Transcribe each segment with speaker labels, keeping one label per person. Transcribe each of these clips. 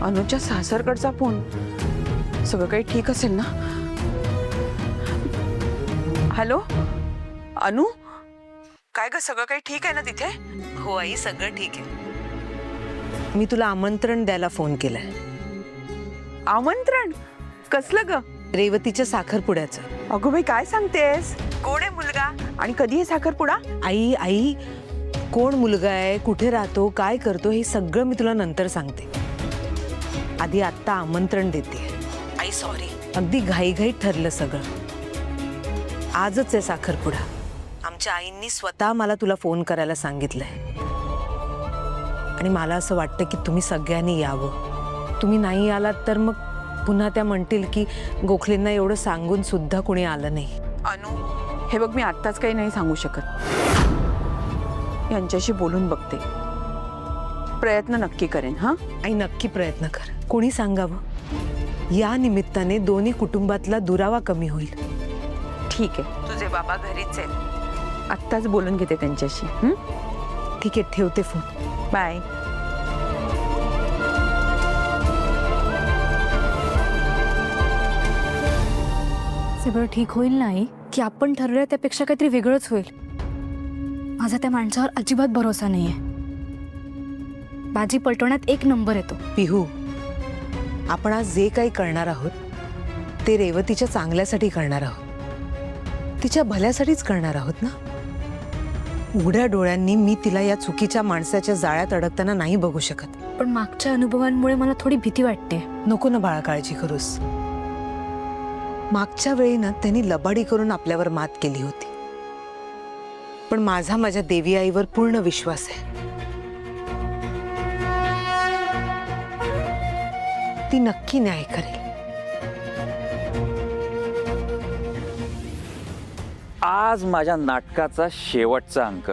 Speaker 1: अनुच्या सासरकडचा phone. सगळं काही ठीक असेल ना? हॅलो अनु, काय ग सगळं काही ठीक आहे ना तिथे?
Speaker 2: हो आई, सगळं ठीक आहे. मी तुला आमंत्रण द्यायला फोन केलाय.
Speaker 1: आमंत्रण? कसलं ग?
Speaker 2: रेवतीच्या साखरपुड्याचं.
Speaker 1: अगं बाई, काय सांगतेस? कोण आहे मुलगा आणि कधी आहे साखरपुडा?
Speaker 2: आई आई, कोण मुलगा आहे, कुठे राहतो, काय करतो, हे सगळं मी तुला नंतर सांगते. आधी आत्ता आमंत्रण देते. आई सॉरी, अगदी घाईघाईत ठरलं सगळं. आजच आहे साखरपुडा. आमच्या आईंनी स्वतः मला तुला फोन करायला सांगितलंय. आणि मला असं वाटतं की तुम्ही सगळ्यांनी यावं. तुम्ही नाही आलात तर मग पुन्हा त्या म्हणतील की गोखलेंना एवढं सांगून सुद्धा कोणी आलं नाही.
Speaker 1: अनु, हे बघ, मी आत्ताच काही नाही सांगू शकत. यांच्याशी बोलून बघते, प्रयत्न नक्की करेन. हा
Speaker 2: आई, नक्की प्रयत्न कर. कोणी सांगावं, या निमित्ताने दोन्ही कुटुंबातला दुरावा कमी होईल.
Speaker 1: ठीक आहे, तुझे बाबा घरीच आहेत. आत्ताच बोलून घेते त्यांच्याशी.
Speaker 2: ठीक आहे, ठेवते फोन.
Speaker 1: बाय.
Speaker 3: सगळं ठीक होईल नाही की आपण ठरवलं त्यापेक्षा काहीतरी वेगळंच होईल. माझा त्या माणसावर अजिबात भरोसा नाहीये. बाजी पलटवण्यात एक नंबर येतो.
Speaker 2: पिहू, आपण आज जे काही करणार आहोत ते रेवतीच्या चांगल्यासाठी करणार आहोत. तिच्या भल्यासाठीच करणार आहोत ना. उघड्या डोळ्यांनी मी तिला या चुकीच्या माणसाच्या जाळ्यात अडकताना नाही बघू शकत.
Speaker 3: पण मागच्या अनुभवांमुळे मला थोडी भीती वाटते.
Speaker 2: नको ना बाळा काळजी करूस. मागच्या वेळी ना त्यांनी लबाडी करून आपल्यावर मात केली होती. पण माझा माझ्या देवी आईवर पूर्ण विश्वास आहे. ती नक्की न्याय करेल.
Speaker 4: आज माझ्या नाटकाचा शेवटचा अंक.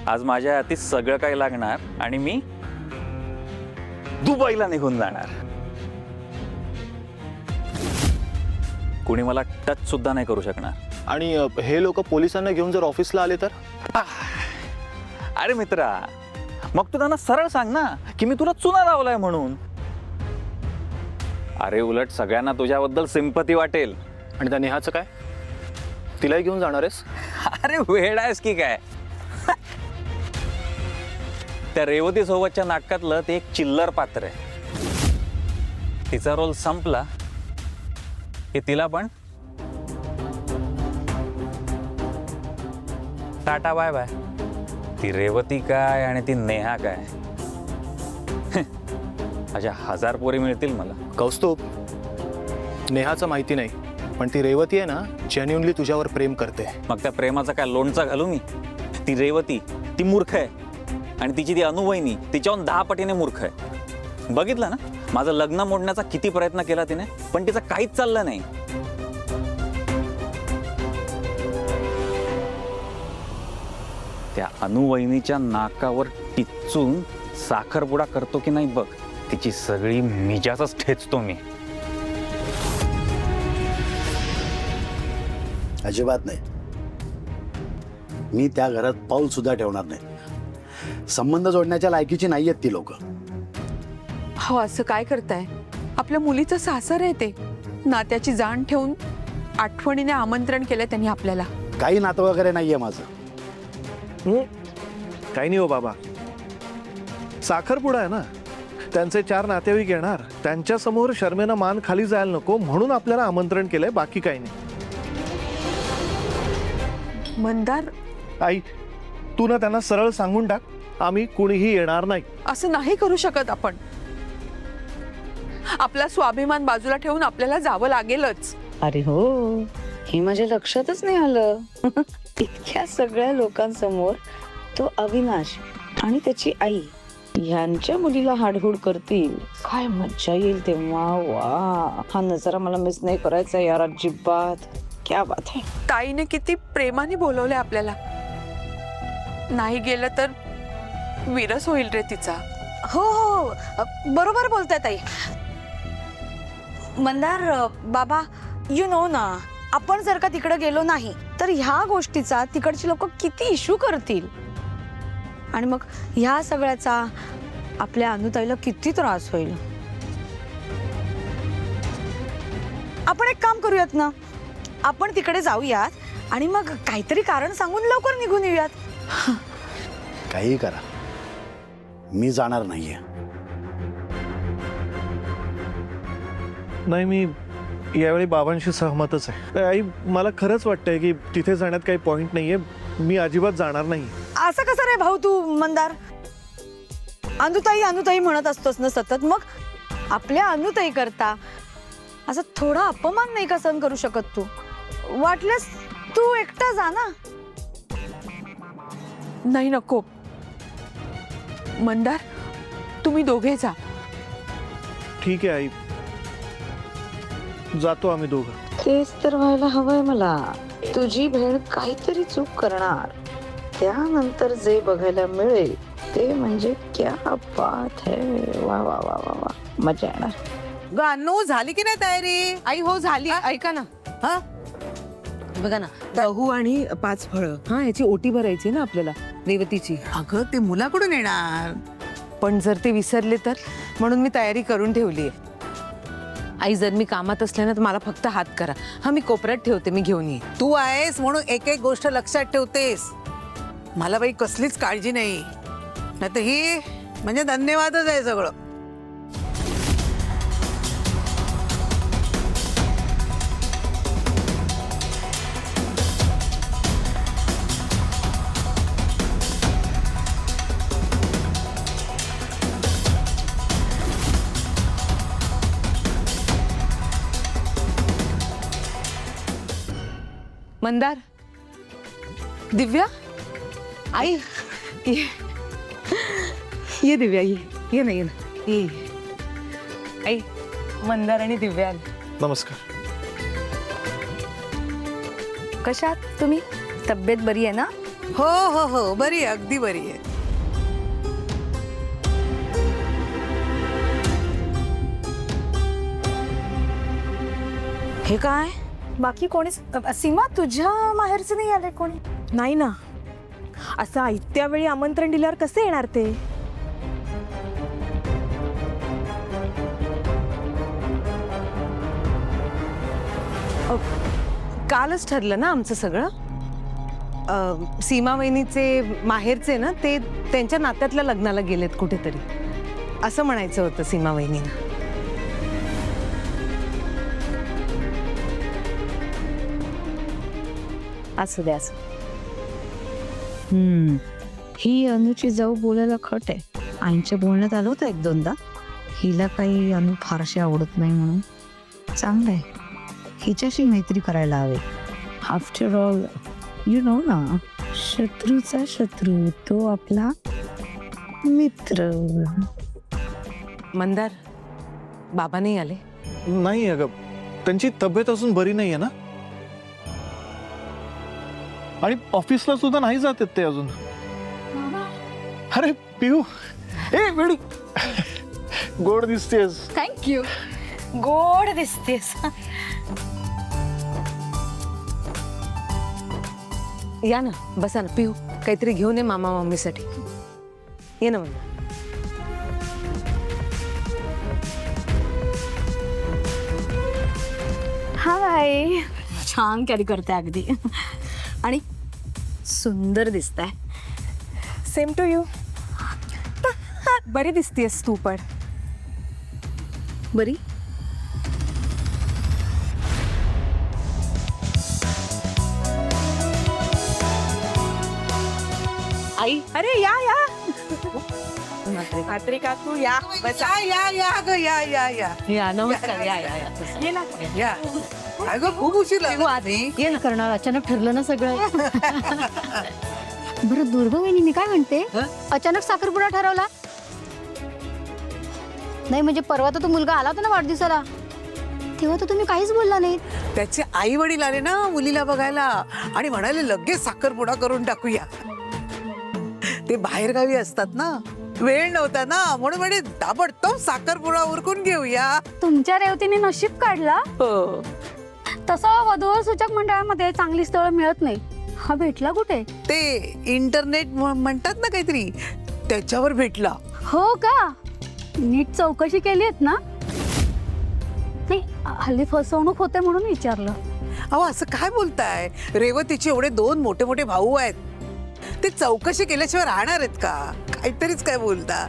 Speaker 4: आज माझ्या हाती सगळं काही लागणार आणि मी दुबईला निघून जाणार. कुणी मला टच सुद्धा नाही करू शकणार.
Speaker 5: आणि हे लोक पोलिसांना घेऊन जर ऑफिसला आले तर?
Speaker 4: अरे मित्रा, मग तू त्यांना सरळ सांग ना की मी तुला चुना लावलाय म्हणून. अरे उलट सगळ्यांना तुझ्याबद्दल सिंपती वाटेल.
Speaker 5: आणि त्या नेहाचं काय? तिलाही घेऊन जाणार आहेस?
Speaker 4: अरे वेड आहेस की काय? त्या रेवती सोबतच्या नाटकातलं ते एक चिल्लर पात्र आहे. तिचा रोल संपला की तिला पण टाटा बाय बाय. ती रेवती काय आणि ती नेहा काय, अशा 1000 पोरी मिळतील मला.
Speaker 5: कौस्तुभ, नेहाचं माहिती नाही, पण ती रेवती आहे ना, जेन्युइनली तुझ्यावर प्रेम करते.
Speaker 4: मग त्या प्रेमाचा काय लोणचा घालू मी? ती रेवती ती मूर्ख आहे आणि तिची ती अनुवहिनी तिच्याहून 10 पटीने मूर्ख आहे. बघितलं ना, माझं लग्न मोडण्याचा किती प्रयत्न केला तिने, पण तिचं काहीच चाललं नाही. त्या अनुवहिनीच्या नाकावर टिचून साखरपुडा करतो की नाही बघ, तिची सगळी मिजाचच ठेचतो मी.
Speaker 6: अजिबात नाही. मी त्या घरात पाऊल सुद्धा ठेवणार नाही. संबंध जोडण्याच्या लायकीची नाही आहेत ती लोक.
Speaker 1: हो, असं काय करताय? आपल्या मुलीचं सासर आहे ते. नात्याची जाण ठेवून आठवणीने आमंत्रण केलं त्यांनी आपल्याला.
Speaker 6: काही नातं वगैरे नाहीये माझं.
Speaker 7: काही नाही हो बाबा, साखरपुडा आहे ना, त्यांचे 4 नातेवाईक येणार. त्यांच्यासमोर शर्मेनं मान खाली जायला नको म्हणून आपल्याला आमंत्रण केलंय, बाकी काही नाही.
Speaker 1: मंदार,
Speaker 7: आई, तू ना त्यांना सरळ सांगून टाक, आम्ही कुणीही येणार नाही.
Speaker 1: असं नाही करू शकत आपण. आपला स्वाभिमान बाजूला ठेवून आपल्याला जावं लागेलच.
Speaker 8: अरे हो, हे माझ्या लक्षातच नाही आलं. इतक्या सगळ्या लोकांसमोर तो अविनाश आणि त्याची आई ह्यांच्या मुलीला हाडहूड करतील. काय मज्जा येईल तेव्हा. वा, हा नजारा मला मिस नाही करायचा यार अजिबात. क्या बात है.
Speaker 1: ताईने किती प्रेमाने बोलवले आपल्याला. नाही गेलं तर विरस होईल रे तिचा.
Speaker 3: हो हो, बरोबर बोलताय ताई. मंदार बाबा, यू नो ना, आपण जर का तिकडे गेलो नाही तर ह्या गोष्टीचा तिकडची लोक किती इश्यू करतील. आणि मग ह्या सगळ्याचा
Speaker 8: आपल्या अनुताईला किती त्रास होईल. आपण एक काम करूयात ना, आपण तिकडे जाऊयात आणि मग काहीतरी कारण सांगून लवकर निघून येऊयात.
Speaker 6: काही करा, मी जाणार नाहीये.
Speaker 7: नाही, मी यावेळी बाबांशी सहमतच आहे. आई, मला खरंच वाटतंय की तिथे जाण्यात काही पॉइंट नाहीये. मी अजिबात जाणार नाही.
Speaker 8: असं कसं रे भाऊ तू मंदार? अनुताई अनुताई म्हणत असतोस ना सतत, मग आपल्या अनुताई करता असं थोडा अपमान नाही का सहन करू शकत तू? वाटल्यास तू एकटा जा ना.
Speaker 1: नाही, नको. मंदार, तुम्ही दोघे जा.
Speaker 7: ठीक आहे आई, जातो आम्ही दोघं.
Speaker 8: तेच तर व्हायला हवंय मला. तुझी बहीण काहीतरी चूक करणार, त्यानंतर जे बघायला मिळेल ते म्हणजे क्या बात है. वा वा वा वा वा, मजा येणार.
Speaker 2: गाणू झाली की नाही तयारी? आई हो झाली. ऐका ना, हा बघा ना, गहू आणि 5 फळं. हा, याची ओटी भरायची ना आपल्याला रेवतीची.
Speaker 9: अगं ते मुलाकडून येणार.
Speaker 2: पण जर ते विसरले तर, म्हणून मी तयारी करून ठेवली आहे. आई, जर मी कामात असले ना तर मला फक्त हात करा. हा, मी कोपऱ्यात ठेवते, मी घेऊन येईन.
Speaker 9: तू आहेस म्हणून एक एक गोष्ट लक्षात ठेवतेस. मला बाई कसलीच काळजी नाही. नाही तर ही म्हणजे धन्यवादच आहे सगळं.
Speaker 2: मंदार, दिव्या, आई, ये दिव्या, ये ना, ये ना, ये. आई, मंदार आणि दिव्या आले.
Speaker 7: नमस्कार.
Speaker 3: कशात तुम्ही? तब्येत बरी आहे ना?
Speaker 9: हो हो हो, बरी आहे, अगदी बरी आहे.
Speaker 8: हे काय?
Speaker 3: बाकी कोणीच? सीमा, तुझ्या माहेरचे नाही आले कोणी?
Speaker 10: नाही ना, असं आयत्या वेळी आमंत्रण दिल्यावर कसे येणार ते?
Speaker 2: कालच ठरलं ना आमचं सगळं. सीमा वहिनीचे माहेरचे ना, ते त्यांच्या नात्यातल्या लग्नाला गेलेत कुठेतरी, असं म्हणायचं होतं सीमा वहिनींना.
Speaker 8: असू दे असं. ही अनुची जाऊ बोलायला खट आहे. आईच्या बोलण्यात आलं होतं 1-2दा. हिला काही अनु फारशी आवडत नाही म्हणून. चांगलं आहे, हिच्याशी मैत्री करायला हवी. आफ्टर ऑल यू नो ना, शत्रूचा शत्रू तो आपला मित्र.
Speaker 2: मंदार, बाबा नाही आले?
Speaker 7: नाही अगं, त्यांची तब्येत अजून बरी नाहीये ना, आणि ऑफिसला सुद्धा नाही जात ते अजून. अरे पिऊ, ए वेडी, गोड दिसतेस.
Speaker 3: थँक्यू. गोड दिसतेस.
Speaker 2: या ना, बसा ना. पिऊ, काहीतरी घेऊन ये मामा मम्मीसाठी. ये ना मंदार.
Speaker 3: हाय, छान कॅरी करते अगदी. आणि सुंदर दिसताय.
Speaker 10: Same to you. बरी दिसतेस तू पण.
Speaker 3: बरी.
Speaker 2: आई,
Speaker 10: अरे या या मात्री काकू, या बसा.
Speaker 9: या या या ग, या या या
Speaker 2: या, नमस्कार. या या या.
Speaker 10: ये ना.
Speaker 9: या. अगं खूप उशीर लागला.
Speaker 3: ये ना करणार, अचानक ठरलं ना सगळं. बरं, दुर्गा वहिनी मी काय म्हणते, अचानक साखरपुडा ठरवला? नाही म्हणजे परवा तर तो मुलगा आला होता ना वाढदिवसाला, तेव्हा तर तुम्ही काहीच बोलला नाही.
Speaker 9: त्याचे आई वडील आले ना मुलीला बघायला आणि म्हणाले लगेच साखरपुडा करून टाकूया. ते बाहेर गावी असतात ना, वेळ नव्हता ना, म्हणून म्हणे ताबडतोब साखरपुडा उरकून घेऊया.
Speaker 3: तुमच्या रेवतीने नशीब काढला.
Speaker 9: हो,
Speaker 3: तसं वधूवर सूचक मंडळामध्ये चांगली स्थळ मिळत नाही. हा भेटला कुठे?
Speaker 9: ते इंटरनेट म्हणतात ना काहीतरी, त्याच्यावर भेटला.
Speaker 3: हो का? नीट चौकशी केली आहेत ना? नाही, हल्ली फसवणूक होते म्हणून विचारलं.
Speaker 9: अहो असं काय बोलताय? रेवतीचे एवढे 2 मोठे मोठे भाऊ आहेत, ते चौकशी केल्याशिवाय राहणार आहेत का? काहीतरीच काय बोलता.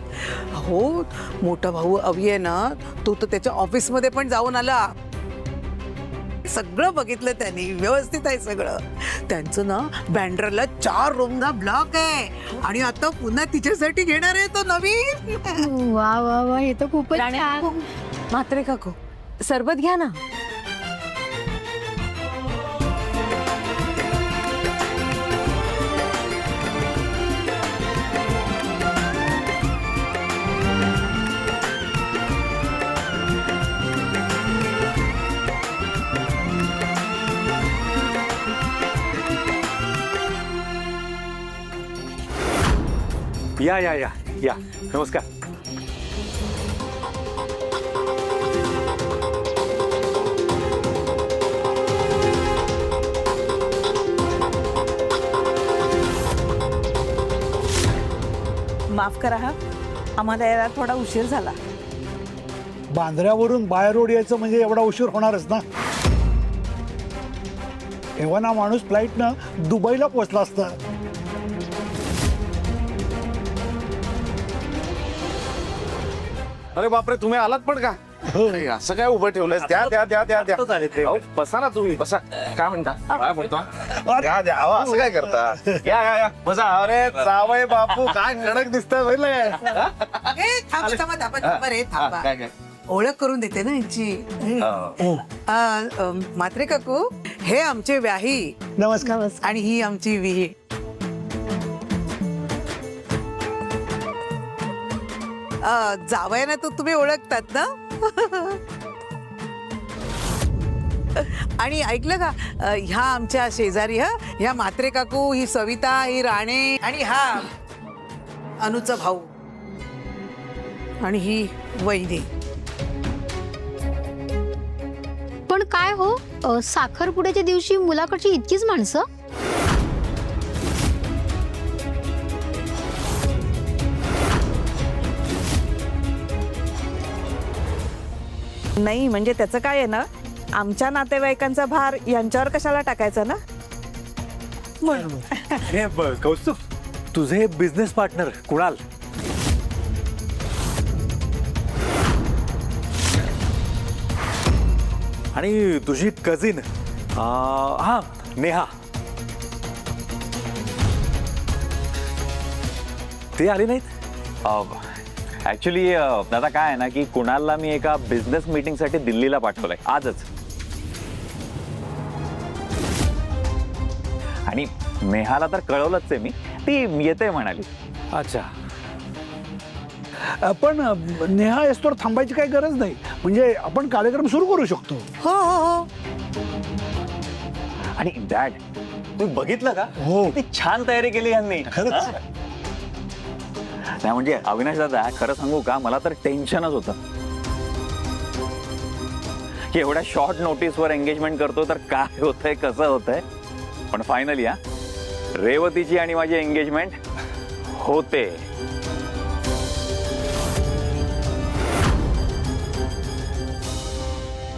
Speaker 9: हो, मोठा भाऊ अवी आहे ना, तो तर त्याच्या ऑफिसमध्ये पण जाऊन आला. सगळं बघितलं त्यांनी, व्यवस्थित आहे सगळं. त्यांचं ना बँड्राला 4 रूमचा ब्लॉक आहे आणि आता पुन्हा तिच्यासाठी घेणार आहे तो नवीन.
Speaker 3: वा वा वा, हे तर खूपच छान.
Speaker 2: म्हात्रे काकू सरबत घ्या ना.
Speaker 4: या या या या, नमस्कार.
Speaker 10: माफ करा हा, आम्हाला यायला थोडा उशीर झाला.
Speaker 11: बांद्र्यावरून बाय रोड यायचं म्हणजे एवढा उशीर होणारच ना. तेव्हा ना माणूस फ्लाईटनं दुबईला पोहोचला असता.
Speaker 7: अरे बापरे, तुम्ही आलात पण का? अरे, असं काय उभं ठेवलंय? द्या द्या द्या द्या द्या. अहो, बसा ना तुम्ही, बसा. काय म्हणता? काय म्हणतो? द्या द्या. अहो, असं काय करता? या या या, बसा. अरे जावई बापू, काय कडक दिसतंय बघितलं काय?
Speaker 9: ए, थांब, थांबा, थांबा, थांबा रे, थांबा.
Speaker 7: काय काय?
Speaker 9: ओळख करून देते ना यांची. म्हात्रे काकू, हे आमचे व्याही
Speaker 11: नमस्कार.
Speaker 9: आणि ही आमची विही. जावयाना तर तुम्ही ओळखतात ना. आणि ऐकलं का, ह्या आमच्या शेजारी, ह्या म्हात्रे काकू, ही सविता, ही राणे, आणि हा अनुचा भाऊ, आणि ही वहिनी.
Speaker 3: पण काय हो, साखरपुड्याच्या दिवशी मुलाकडची इतकीच माणसं?
Speaker 10: नाही म्हणजे त्याचं काय आहे ना, आमच्या नातेवाईकांचा भार यांच्यावर कशाला टाकायचा ना.
Speaker 11: हे कौस्तुभ, तुझे बिझनेस पार्टनर कुणाल. आणि तुझी कझिन हा नेहा, ते आले नाहीत.
Speaker 4: ऍक्च्युली दादा काय आहे ना की कुणालला मी एका बिझनेस मीटिंगसाठी दिल्लीला पाठवलंय आजच. आणि नेहाला तर कळवलंच आहे मी, ती येते म्हणाली.
Speaker 11: अच्छा, पण नेहा येस्तोवर थांबायची काही गरज नाही. म्हणजे आपण कार्यक्रम सुरू करू शकतो.
Speaker 9: हो हो हो.
Speaker 4: आणि डॅड, तुम्ही बघितलं का?
Speaker 11: हो.
Speaker 4: किती छान तयारी केली यांनी.
Speaker 11: खरंच.
Speaker 4: नाही म्हणजे अविनाश दादा, खरं सांगू का, मला तर टेन्शनच होतं की एवढ्या शॉर्ट नोटीसवर एंगेजमेंट करतो तर काय होतंय, कसं होतंय. पण फायनली रेवतीची आणि माझी एंगेजमेंट होते.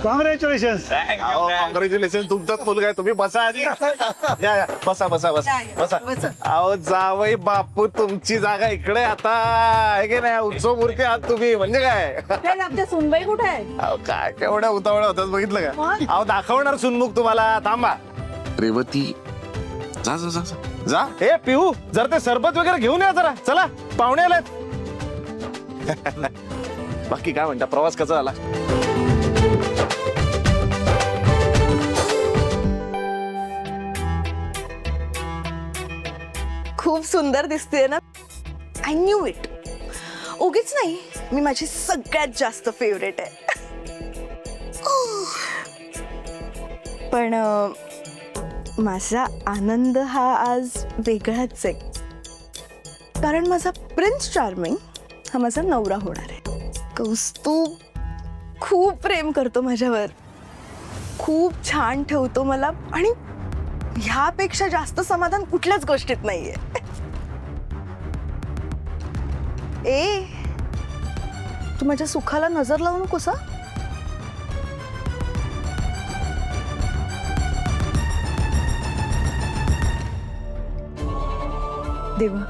Speaker 11: कॉंग्रॅच्युलेशन.
Speaker 7: कॉंग्रॅच्युलेशन, तुमचाच मुलगा आहे. तुम्ही बसा आधी. या या, बसा बसा बसा बसा. अहो जावई बापू, तुमची जागा इकडे आता आहे की नाही? उत्सव मूर्ती आहात तुम्ही, म्हणजे काय?
Speaker 10: आमच्या सुनबाई कुठे आहे?
Speaker 7: अहो काय केवढ्या उतावळ्या होतात बघितलं का? अहो दाखवणार सुनमुख तुम्हाला, थांबा. रेवती, जा जा जा जा. हे पिहू, जर ते सरबत वगैरे घेऊन या जरा. चला, पाहुणे आलेत. बाकी काय म्हणता, प्रवास कसा झाला?
Speaker 10: खूप सुंदर दिसते ना. I knew it. उगीच नाही, मी माझी सगळ्यात जास्त फेवरेट आहे. पण माझा आनंद हा आज वेगळाच आहे, कारण माझा प्रिन्स चार्मिंग हा माझा नवरा होणार आहे. कौस्तुभ खूप प्रेम करतो माझ्यावर, खूप छान ठेवतो मला, आणि ह्यापेक्षा जास्त समाधान कुठल्याच गोष्टीत नाहीये. ए तू माझ्या सुखाला नजर लावू नकोस हा.
Speaker 9: देवा,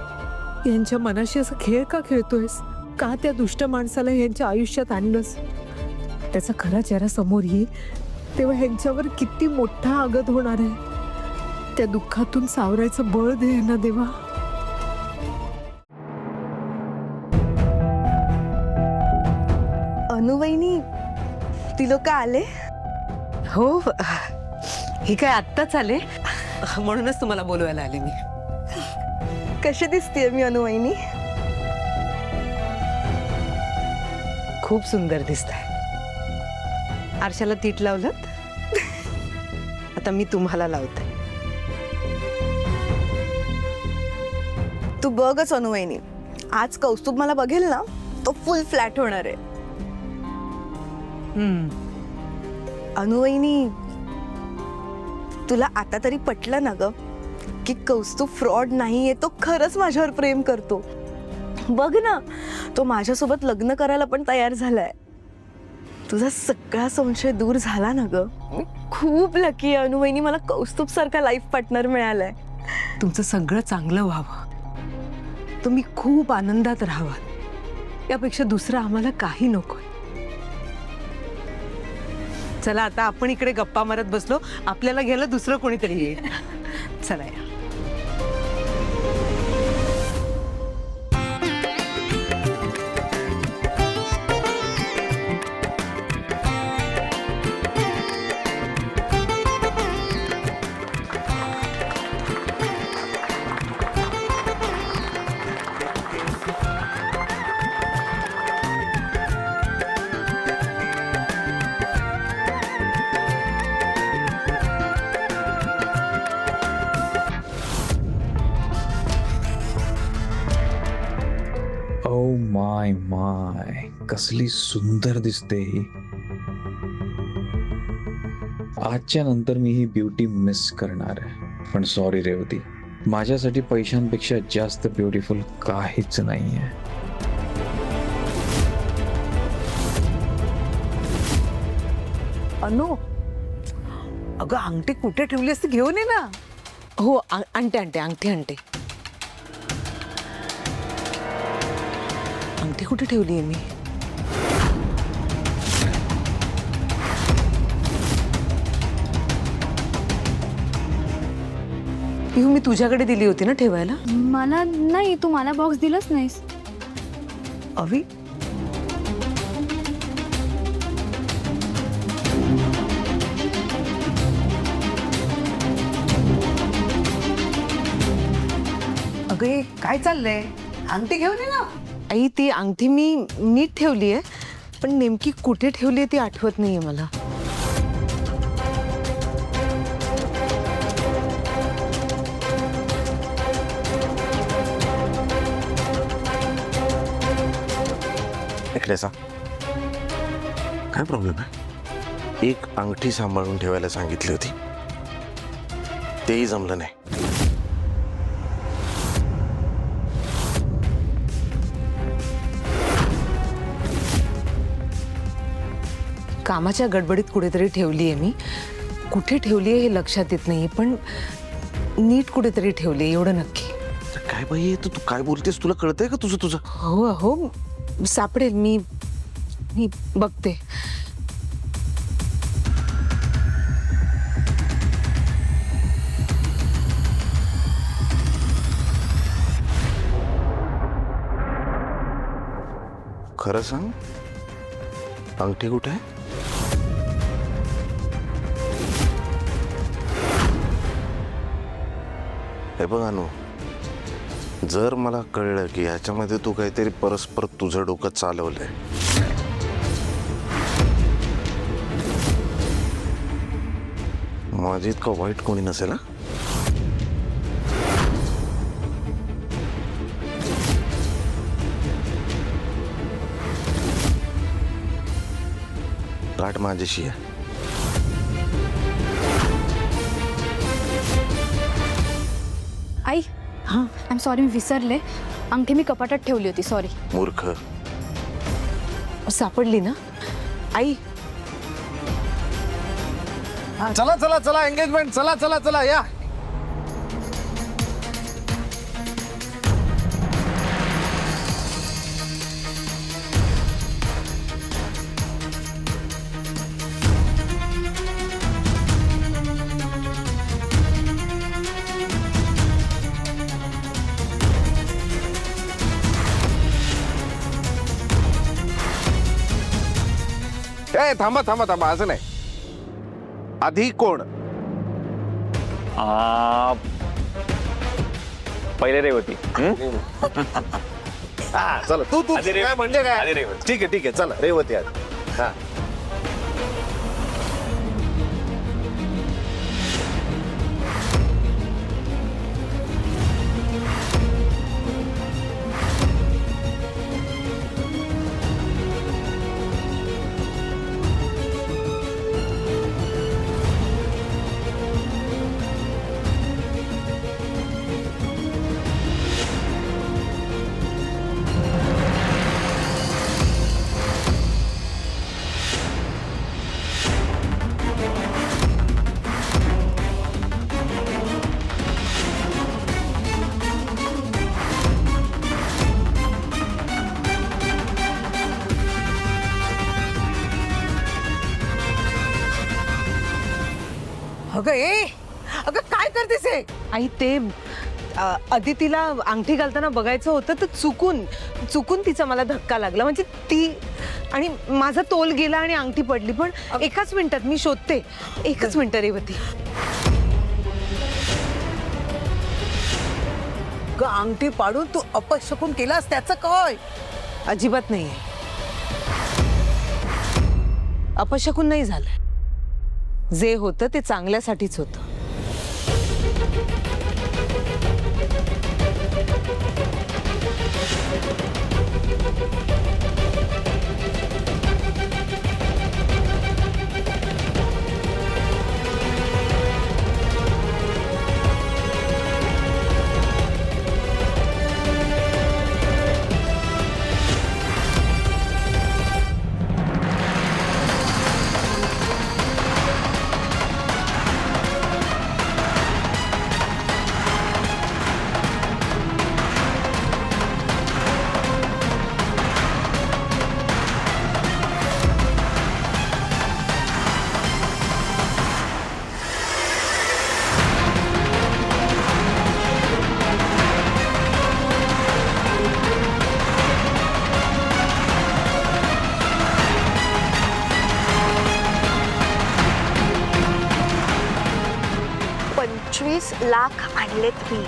Speaker 9: यांच्या मनाशी असं खेळ का खेळतोयस? का त्या दुष्ट माणसाला यांच्या आयुष्यात आणलंस? त्याचा खरा चेहरा समोर येईल तेव्हा ह्यांच्यावर किती मोठा आघात होणार आहे. त्या दुःखातून सावरायचं बळ दे ना देवा.
Speaker 10: अनुवहिनी, ती लोक आले?
Speaker 2: हो, हे काय आत्ताच आले म्हणूनच तुम्हाला बोलवायला आले मी.
Speaker 10: कशी दिसतीये मी अनुवहिनी?
Speaker 2: खूप सुंदर दिसताय. आरशाला तीट लावलं. आता मी तुम्हाला लावते.
Speaker 10: तू बघच अनुवहिनी, आज कौस्तुभ मला बघेल ना तो फुल फ्लॅट होणार आहे. अनुवहिनी, तुला आता तरी पटलं ना ग की कौस्तुभ फ्रॉड नाहीये, तो खरंच माझ्यावर प्रेम करतो. बघ ना, तो माझ्यासोबत लग्न करायला पण तयार झालाय. तुझा सगळा संशय दूर झाला ना ग. खूप लकी आहे अनुवहिनी, मला कौस्तुभ सारखा लाईफ पार्टनर मिळालाय.
Speaker 2: तुमचं सगळं चांगलं व्हावं, तुम्ही खूप आनंदात राहावा, यापेक्षा दुसरं आम्हाला काही नको. चला आता आपण इकडे गप्पा मारत बसलो, आपल्याला घ्यायला दुसरं कोणीतरी येईल. चला या.
Speaker 12: ओ माय माय, कसली सुंदर दिसते ही. आजच्या नंतर मी ही ब्युटी मिस करणार आहे. पण सॉरी रेवती, माझ्यासाठी पैशांपेक्षा जास्त ब्युटिफुल काहीच नाहीये.
Speaker 9: अनु, अगं अंगठी कुठे ठेवली असती? घेऊन ये ना.
Speaker 2: हो, आणते आणते, अंगठी आणते. अंगठी कुठे ठेवली आहे मी? पिहू, मी तुझ्याकडे दिली होती ना ठेवायला?
Speaker 3: मला नाही, तू मला बॉक्स दिलाच नाहीस.
Speaker 9: अवी, अगं हे काय चाललंय? अंगठी घेऊन ये ना.
Speaker 2: आई, ती अंगठी मी नीट ठेवली आहे, पण नेमकी कुठे ठेवली आहे ती आठवत नाहीये मला.
Speaker 7: इकडे सा, काय प्रॉब्लेम आहे? एक अंगठी सांभाळून ठेवायला सांगितली होती, तेही जमलं नाही.
Speaker 2: कामाच्या गडबडीत कुठेतरी ठेवली आहे मी. कुठे ठेवली आहे हे लक्षात येत नाही, पण नीट कुठेतरी ठेवली आहे एवढं नक्की.
Speaker 7: काय बाई, तू काय बोलतेस? तुला कळतंय का तुझं तुझं?
Speaker 2: हो हो, सापडेल. मी बघते.
Speaker 7: खरं सांग, अंगठी कुठे आहे? हे बघ अनु, जर मला कळलं की ह्याच्यामध्ये तू काहीतरी परस्पर तुझं डोकं चालवलंय, माझी इतकं वाईट कोणी नसेल हा. गाठ माझ्याशी आहे.
Speaker 3: आई,
Speaker 2: हां,
Speaker 3: आय एम सॉरी, मी विसरले. अंगठी मी कपाटात ठेवली होती, सॉरी.
Speaker 7: मूर्ख,
Speaker 2: सापडली ना आई?
Speaker 7: चला चला चला एंगेजमेंट, चला चला चला या. ए थांबा थांबा थांबा, असं नाही. आधी कोण?
Speaker 4: पहिले रेवती.
Speaker 7: हा चला तू तू काय म्हणजे काय? ठीक आहे ठीक आहे, चला रेवती आधी. हा
Speaker 9: अगं ए, अगं काय करतेस हे?
Speaker 2: आई ते अदितीला अंगठी घालताना बघायचं होतं तर चुकून तिचा मला धक्का लागला. म्हणजे ती आणि माझा तोल गेला आणि अंगठी पडली. पण एकाच मिनिटात मी शोधते. एकच मिनिट रेवती.
Speaker 9: ग अंगठी पाडून तू अपशकुन केलास त्याचं काय?
Speaker 2: अजिबात नाहीये. अपशकुन नाही झालं. जे होतं ते चांगल्यासाठीच होतं.
Speaker 10: लाख आणलेत मी.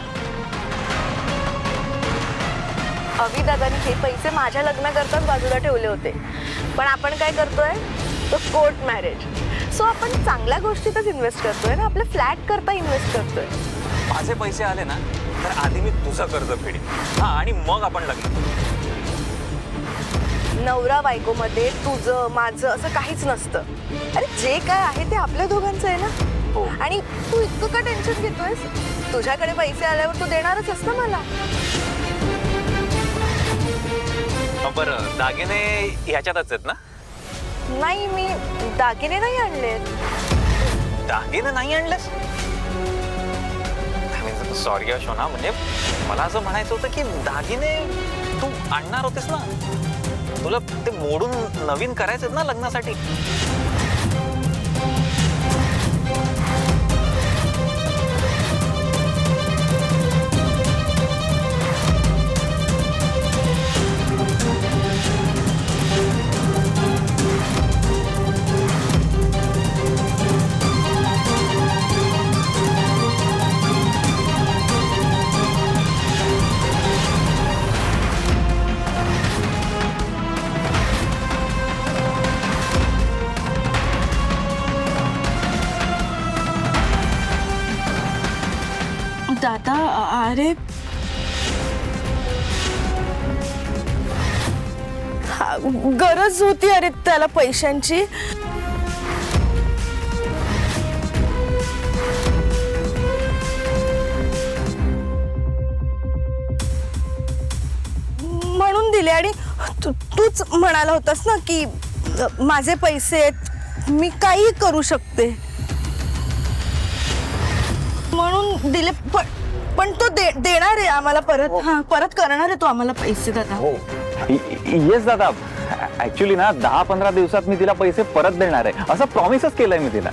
Speaker 10: अविदादानी हे पैसे माझ्या लग्न करताच बाजूला ठेवले होते. पण आपण काय करतोय? तो कोर्ट मॅरेज. सो आपण चांगल्या गोष्टीतच इन्व्हेस्ट करतोय ना. आपल्या फ्लॅट करता इन्व्हेस्ट करतोय.
Speaker 4: माझे पैसे आले ना तर आधी मी तुझं कर्ज फेडीन. हा आणि मग आपण लग्न.
Speaker 10: नवरा बायकोमध्ये तुझं माझं असं काहीच नसतं. अरे जे काय आहे ते आपल्या दोघांचं आहे ना. आणि तू इतकं का टेन्शन घेतोयस? तुझ्याकडे पैसे आल्यावर तू देणारच असतं मला.
Speaker 4: बरं दागिने ह्याच्यातच आहेत ना?
Speaker 10: नाही मी दागिने नाही आणलेत.
Speaker 4: दागिने नाही आणलेस? सॉरी शोना, म्हणजे मला असं म्हणायचं होतं की दागिने तू आणणार होतेस ना. तुला ते मोडून नवीन करायचं ना लग्नासाठी.
Speaker 10: दादा अरे गरज होती अरे त्याला पैशांची. म्हणून दिले आणि तूच म्हणाला होतास ना की माझे पैसे आहेत, मी काही करू शकते म्हणून दिले. पण तो देणार आहे आम्हाला परत. हा, परत करणार आहे तो आम्हाला पैसे दादा.
Speaker 4: येस दादा, ऍक्च्युली ना 10-15 दिवसात मी तिला पैसे परत देणार आहे असं प्रॉमिसच केलंय मी तिला.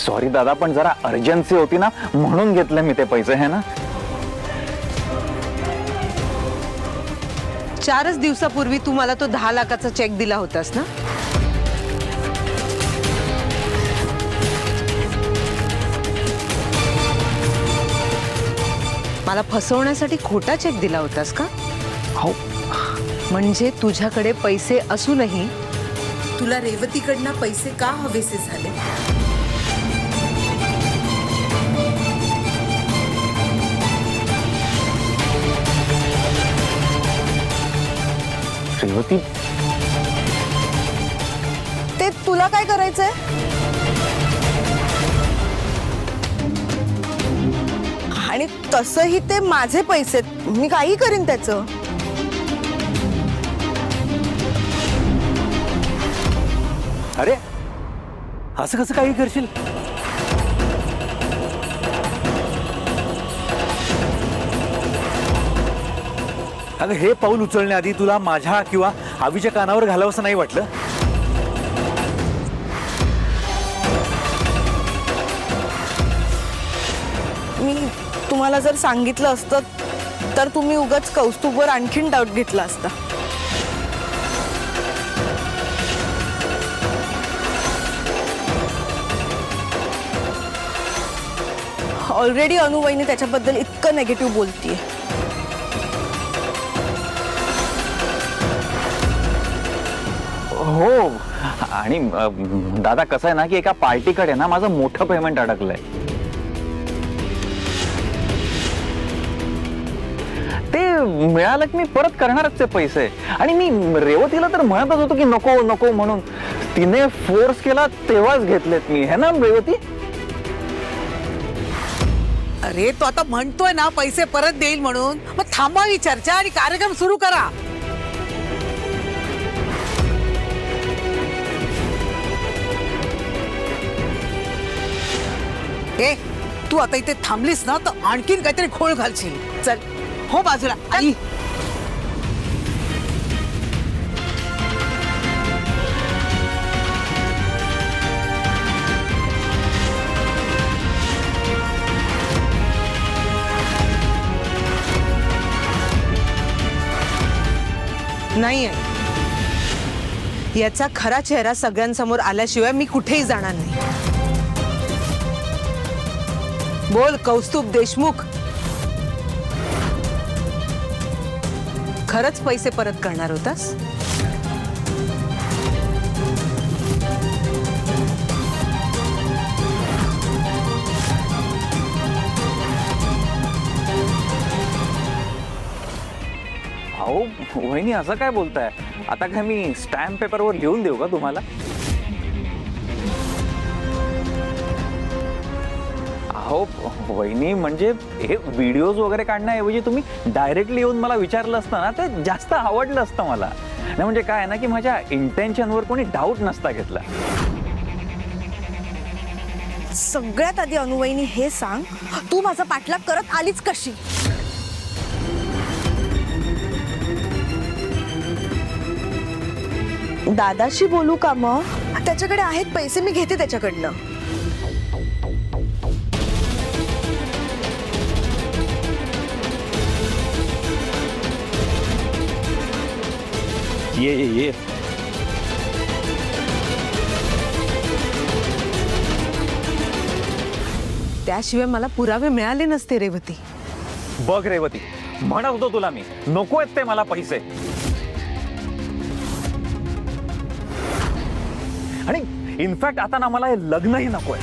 Speaker 4: सॉरी दादा, पण जरा अर्जन्सी होती ना म्हणून घेतले मी ते पैसे, है ना.
Speaker 2: 4च दिवसापूर्वी तू मला तो 10 लाखाचा चेक दिला होतास ना. मला फसवण्यासाठी खोटा चेक दिला होतास का?
Speaker 4: हो.
Speaker 2: म्हणजे तुझ्याकडे पैसे असूनही तुला रेवतीकडनं पैसे का हवेसे झाले?
Speaker 4: रेवती,
Speaker 10: ते तुला काय करायचंय? आणि तसंही ते माझे पैसे, मी काही करीन त्याचं.
Speaker 6: अरे असं कसं काही करशील? अगं हे पाऊल उचलण्याआधी तुला माझ्या किंवा आवीच्या कानावर घालावंसं नाही वाटलं?
Speaker 10: मी तुम्हाला जर सांगितलं असतं तर तुम्ही उगाच कौस्तुभवर आणखीन डाऊट घेतला असता. ऑलरेडी अनुवहिनी त्याच्याबद्दल इतकं नेगेटिव्ह बोलतीये.
Speaker 4: हो. आणि दादा कसं आहे ना की एका पार्टीकडे ना माझं मोठं पेमेंट अडकलंय. ते मिळालं की मी परत करणारच ते पैसे. आणि मी रेवतीला तर म्हणतच होतो की नको नको म्हणून, तिने फोर्स केला तेव्हाच घेतलेत मी, है ना रेवती.
Speaker 9: अरे तो आता म्हणतोय ना पैसे परत देईल म्हणून, मग थांबावी चर्चा आणि कार्यक्रम सुरू करा. ए, तू आता इथे थांबलीस ना तर आणखीन काहीतरी खोळ घालशील. चल हो बाजूला. आई,
Speaker 2: नाही आहे. याचा खरा चेहरा सगळ्यांसमोर आल्याशिवाय मी कुठेही जाणार नाही. बोल कौस्तुभ देशमुख, खरंच पैसे परत करणार होतास?
Speaker 4: अहो वहिनी, असं काय बोलताय? आता काय मी स्टॅम्प पेपरवर लिहून देऊ का तुम्हाला? अहो वहिनी, म्हणजे हे व्हिडिओज वगैरे काढण्याऐवजी तुम्ही डायरेक्टली येऊन मला विचारलं असतं ना, ते जास्त आवडलं असतं मला. नाही म्हणजे काय ना की माझ्या इंटेन्शनवर कोणी डाऊट नसता घेतला.
Speaker 10: सगळ्यात आधी अनुवहिनी हे सांग, तू माझा पाठलाग करत आलीच कशी? दादाशी बोलू का मग? त्याच्याकडे आहेत पैसे, मी घेते त्याच्याकडनं.
Speaker 4: ये
Speaker 2: त्याशिवाय मला पुरावे मिळाले नसते रेवती.
Speaker 4: बघ रेवती, म्हणत होतो तुला मी, नको आहेत ते मला पैसे. आणि इनफॅक्ट आता ना मला हे लग्नही नकोय.